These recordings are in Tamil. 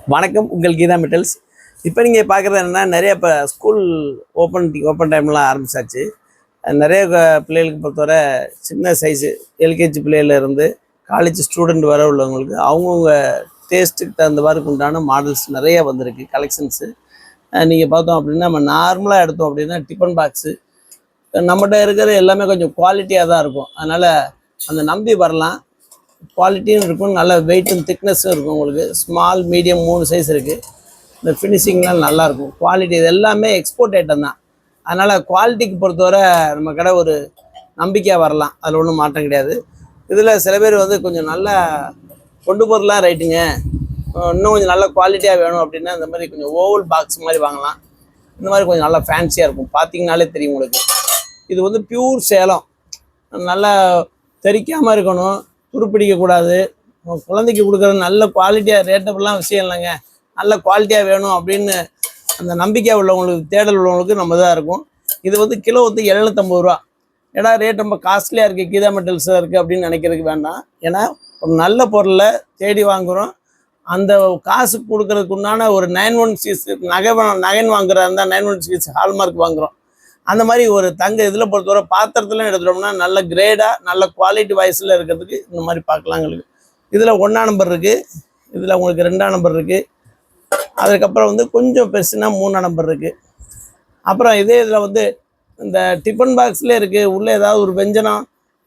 வணக்கம். உங்கள் கீதா மெட்டல்ஸ். இப்போ நீங்கள் பார்க்குறது என்னென்னா, நிறைய இப்போ ஸ்கூல் ஓப்பன் டைம்லாம் ஆரம்பிச்சாச்சு. நிறைய பிள்ளைகளுக்கு பொறுத்தவரை சின்ன சைஸு எல்கேஜி பிள்ளையிலேருந்து காலேஜ் ஸ்டூடெண்ட் வர உள்ளவங்களுக்கு அவங்கவுங்க டேஸ்ட்டுக்கு தகுந்த மாதிரி உண்டான மாடல்ஸ் நிறைய வந்திருக்கு கலெக்ஷன்ஸு. நீங்கள் பார்த்தோம் அப்படின்னா, நம்ம நார்மலாக எடுத்தோம் அப்படின்னா டிஃபன் பாக்ஸு நம்மகிட்ட இருக்கிற எல்லாமே கொஞ்சம் குவாலிட்டியாக தான் இருக்கும். அதனால் அந்த நம்பி வரலாம். குவாலிட்டியும் இருக்கும், நல்ல வெயிட்டும் திக்னஸும் இருக்கும். உங்களுக்கு ஸ்மால் மீடியம் 3 சைஸ் இருக்குது. இந்த ஃபினிஷிங்லாம் நல்லாயிருக்கும். குவாலிட்டி இது எல்லாமே எக்ஸ்போர்ட் ஐட்டம் தான். அதனால் குவாலிட்டிக்கு பொறுத்தவரை நம்ம கடை ஒரு நம்பிக்கையாக வரலாம், அதில் ஒன்றும் மாற்றம் கிடையாது. இதில் சில பேர் வந்து கொஞ்சம் நல்லா கொண்டு போகிறதுலாம் ரைட்டுங்க, இன்னும் கொஞ்சம் நல்ல குவாலிட்டியாக வேணும் அப்படின்னா இந்த மாதிரி கொஞ்சம் ஓவல் பாக்ஸ் மாதிரி வாங்கலாம். இந்த மாதிரி கொஞ்சம் நல்லா ஃபேன்சியாக இருக்கும், பார்த்தீங்கனாலே தெரியும் உங்களுக்கு. இது வந்து பியூர் சேலம், நல்லா தெரிக்காமல் இருக்கணும், துருப்பிடிக்கக்கூடாது. குழந்தைக்கு கொடுக்குற நல்ல குவாலிட்டியாக ரேட்டபெல்லாம் விஷயம் இல்லைங்க, நல்ல குவாலிட்டியாக வேணும் அப்படின்னு அந்த நம்பிக்கை உள்ளவங்களுக்கு, தேடல் உள்ளவங்களுக்கு நம்ம தான் இருக்கும். இது வந்து கிலோ வந்து 750 ரூபா. ஏன்னா ரேட் ரொம்ப காஸ்ட்லியாக இருக்குது, கீதா மெட்டல்ஸாக இருக்குது அப்படின்னு நினைக்கிறதுக்கு வேண்டாம். ஏன்னா ஒரு நல்ல பொருளை தேடி வாங்குகிறோம். அந்த காசு கொடுக்கறதுக்கு உண்டான ஒரு 916 நகைன்னு வாங்குறதா இருந்தால் 916 ஹால்மார்க் வாங்குகிறோம். அந்த மாதிரி ஒரு தங்க இதில் பொறுத்தவரை பாத்திரத்தில் எடுத்துட்டோம்னா நல்ல கிரேடாக நல்ல குவாலிட்டி வாய்ஸில் இருக்கிறதுக்கு இந்த மாதிரி பார்க்கலாம். எங்களுக்கு இதில் 1ஆம் நம்பர் இருக்குது, இதில் உங்களுக்கு 2ஆம் நம்பர் இருக்குது, அதுக்கப்புறம் வந்து கொஞ்சம் பெருசுனா 3ஆம் நம்பர் இருக்குது. அப்புறம் இதே இதில் வந்து இந்த டிஃபன் பாக்ஸ்லேயே இருக்குது. உள்ளே ஏதாவது ஒரு வெஞ்சனம்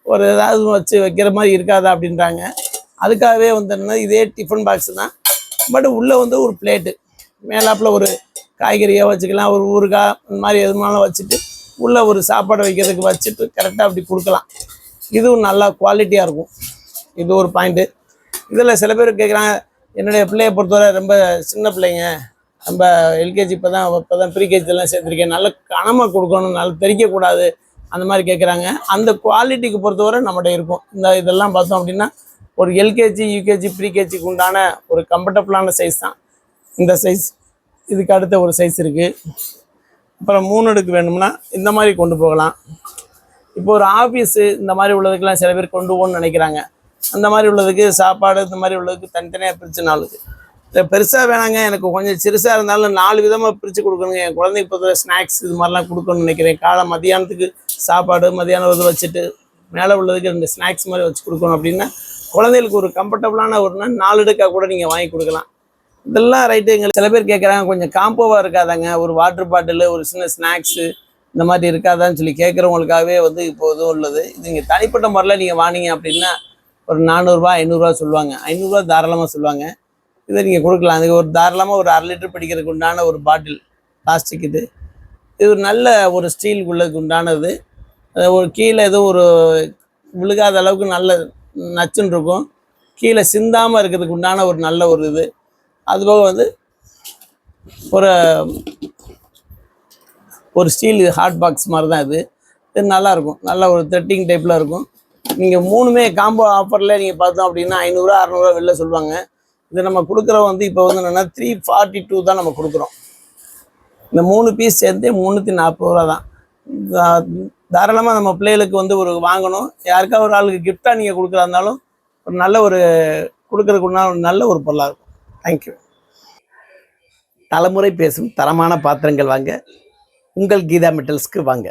ஒரு ஏதாவது வச்சு வைக்கிற மாதிரி இருக்காதா அப்படின்றாங்க. அதுக்காகவே வந்து இதே டிஃபன் பாக்ஸ் தான், பட் உள்ளே வந்து ஒரு பிளேட்டு மேலாப்பில் ஒரு காய்கறியாக வச்சுக்கலாம், ஒரு ஊறுகாய் இந்த மாதிரி எதுனாலும் வச்சுட்டு உள்ளே ஒரு சாப்பாடை வைக்கிறதுக்கு வச்சுட்டு கரெக்டாக அப்படி கொடுக்கலாம். இதுவும் நல்லா குவாலிட்டியாக இருக்கும். இது ஒரு பாயிண்ட்டு. இதில் சில பேர் கேட்குறாங்க, என்னுடைய பிள்ளையை பொறுத்தவரை ரொம்ப சின்ன பிள்ளைங்க, நம்ம எல்கேஜி இப்போ தான் ப்ரீகேஜிலாம் சேர்த்துருக்கேன், நல்ல கனமாக கொடுக்கணும், நல்லா தெரிக்கக்கூடாது, அந்த மாதிரி கேட்குறாங்க. அந்த குவாலிட்டிக்கு பொறுத்தவரை நம்மகிட்ட இருக்கும். இதெல்லாம் பார்த்தோம் அப்படின்னா ஒரு எல்கேஜி யூகேஜி ப்ரீகேஜிக்கு உண்டான ஒரு கம்ஃபர்டபுளான சைஸ் தான் இந்த சைஸ். இதுக்கு அடுத்த ஒரு சைஸ் இருக்குது. அப்புறம் 3 அடுக்கு வேணும்னா இந்த மாதிரி கொண்டு போகலாம். இப்போ ஒரு ஆஃபீஸு இந்த மாதிரி உள்ளதுக்கெல்லாம் சில பேர் கொண்டு போகணும்னு நினைக்கிறாங்க. அந்த மாதிரி உள்ளதுக்கு சாப்பாடு இந்த மாதிரி உள்ளதுக்கு தனித்தனியாக பிரித்து 4 இதை பெருசாக வேணாங்க, எனக்கு கொஞ்சம் சிறுசாக இருந்தாலும் 4 விதமாக பிரித்து கொடுக்கணுங்க. என் குழந்தைக்கு பொறுத்த ஸ்நாக்ஸ் இது மாதிரிலாம் கொடுக்கணும்னு நினைக்கிறேன். மதியானத்துக்கு சாப்பாடு, மதியானம் இது வச்சுட்டு மேலே உள்ளதுக்கு 2 ஸ்நாக்ஸ் மாதிரி வச்சு கொடுக்கணும் அப்படின்னா குழந்தைகளுக்கு ஒரு கம்ஃபர்டபுளான ஒரு 4 அடுக்காக கூட நீங்கள் வாங்கி கொடுக்கலாம். இதெல்லாம் ரைட்டு. எங்களுக்கு சில பேர் கேட்குறாங்க, கொஞ்சம் காம்போவாக இருக்காதாங்க, ஒரு வாட்டர் பாட்டிலு, ஒரு சின்ன ஸ்நாக்ஸு இந்த மாதிரி இருக்காதான்னு சொல்லி கேட்குறவங்களுக்காகவே வந்து இப்போ இதுவும் உள்ளது. இது நீங்கள் தனிப்பட்ட முறையில் நீங்கள் வாங்கினீங்க அப்படின்னா ஒரு 400 500 சொல்லுவாங்க, 500 தாராளமாக சொல்லுவாங்க. இதை நீங்கள் கொடுக்கலாம். அதுக்கு ஒரு தாராளமாக ஒரு 1/2 லிட்டர் பிடிக்கிறதுக்கு உண்டான ஒரு பாட்டில் பிளாஸ்டிக். இது ஒரு நல்ல ஒரு ஸ்டீலுக்கு உள்ளதுக்கு உண்டானது. ஒரு கீழே எதுவும் ஒரு விழுகாத அளவுக்கு நல்ல நச்சுன்னு இருக்கும், கீழே சிந்தாமல் இருக்கிறதுக்கு உண்டான ஒரு நல்ல ஒரு இது. அதுபோக வந்து ஒரு ஸ்டீல் ஹாட் பாக்ஸ் மாதிரி தான் இது. இது நல்லாயிருக்கும், நல்ல ஒரு த்ரெட்டிங் டைப்பில் இருக்கும். நீங்கள் 3மே காம்போ ஆஃபரில் நீங்கள் பார்த்தோம் அப்படின்னா 500 600 வெளில சொல்லுவாங்க. இது நம்ம கொடுக்குற வந்து இப்போ வந்து என்னென்னா 342 தான் நம்ம கொடுக்குறோம். இந்த 3 பீஸ் சேர்ந்து 340 ரூபா தான். தாராளமாக நம்ம பிள்ளைகளுக்கு வந்து ஒரு வாங்கணும், யாருக்காவது ஒரு ஆளுக்கு கிஃப்டாக நீங்கள் கொடுக்குறா இருந்தாலும் ஒரு நல்ல ஒரு கொடுக்குறதுக்குன்னா நல்ல ஒரு பொருளாக இருக்கும். தேங்க்யூ. தலைமுறை பேசும் தரமான பாத்திரங்கள் வாங்க உங்கள் கீதா மெட்டல்ஸ்க்கு வாங்க.